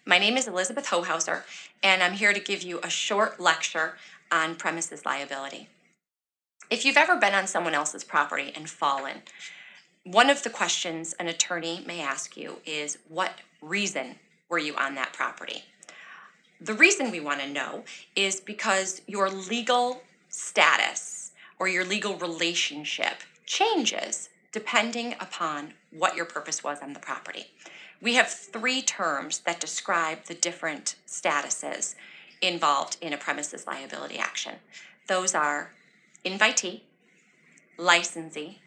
My name is Elizabeth Hohauser, and I'm here to give you a short lecture on premises liability. If you've ever been on someone else's property and fallen, one of the questions an attorney may ask you is, what reason were you on that property? The reason we want to know is because your legal status or your legal relationship changes depending upon what your purpose was on the property. We have three terms that describe the different statuses involved in a premises liability action. Those are invitee, licensee,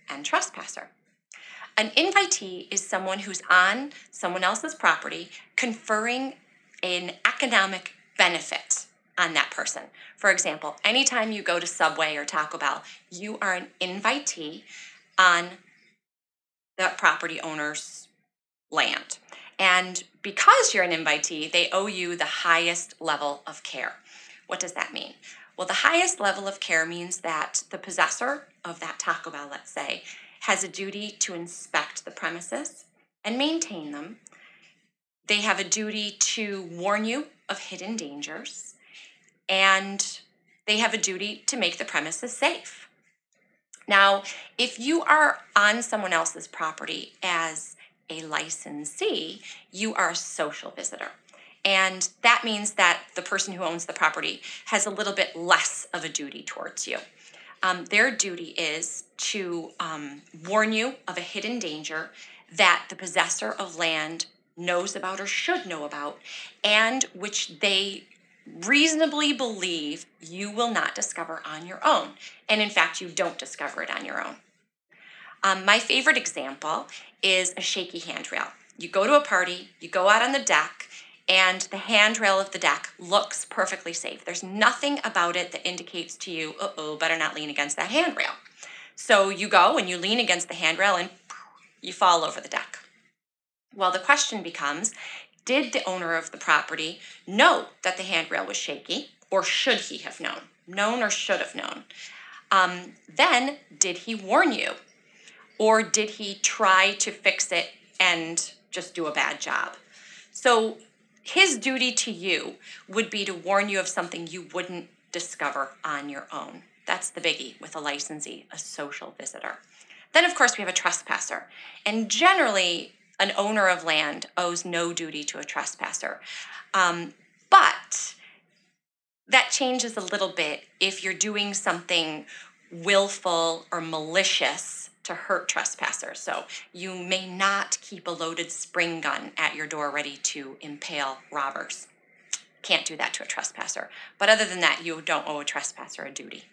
and trespasser. An invitee is someone who's on someone else's property conferring an economic benefit on that person. For example, anytime you go to Subway or Taco Bell, you are an invitee on the property owner's land. And because you're an invitee, they owe you the highest level of care. What does that mean? Well, the highest level of care means that the possessor of that Taco Bell, let's say, has a duty to inspect the premises and maintain them. They have a duty to warn you of hidden dangers, and they have a duty to make the premises safe. Now, if you are on someone else's property as a licensee, you are a social visitor. And that means that the person who owns the property has a little bit less of a duty towards you. Their duty is to warn you of a hidden danger that the possessor of land knows about or should know about, and which they reasonably believe you will not discover on your own. And in fact, you don't discover it on your own. My favorite example is a shaky handrail. You go to a party, you go out on the deck, and the handrail of the deck looks perfectly safe. There's nothing about it that indicates to you, uh-oh, better not lean against that handrail. So you go and you lean against the handrail and you fall over the deck. Well, the question becomes, did the owner of the property know that the handrail was shaky, or should he have known? Known or should have known? Then, did he warn you? Or did he try to fix it and just do a bad job? So his duty to you would be to warn you of something you wouldn't discover on your own. That's the biggie with a licensee, a social visitor. Then, of course, we have a trespasser. And generally, an owner of land owes no duty to a trespasser. But that changes a little bit if you're doing something willful or malicious to hurt trespassers. So you may not keep a loaded spring gun at your door ready to impale robbers. Can't do that to a trespasser. But other than that, you don't owe a trespasser a duty.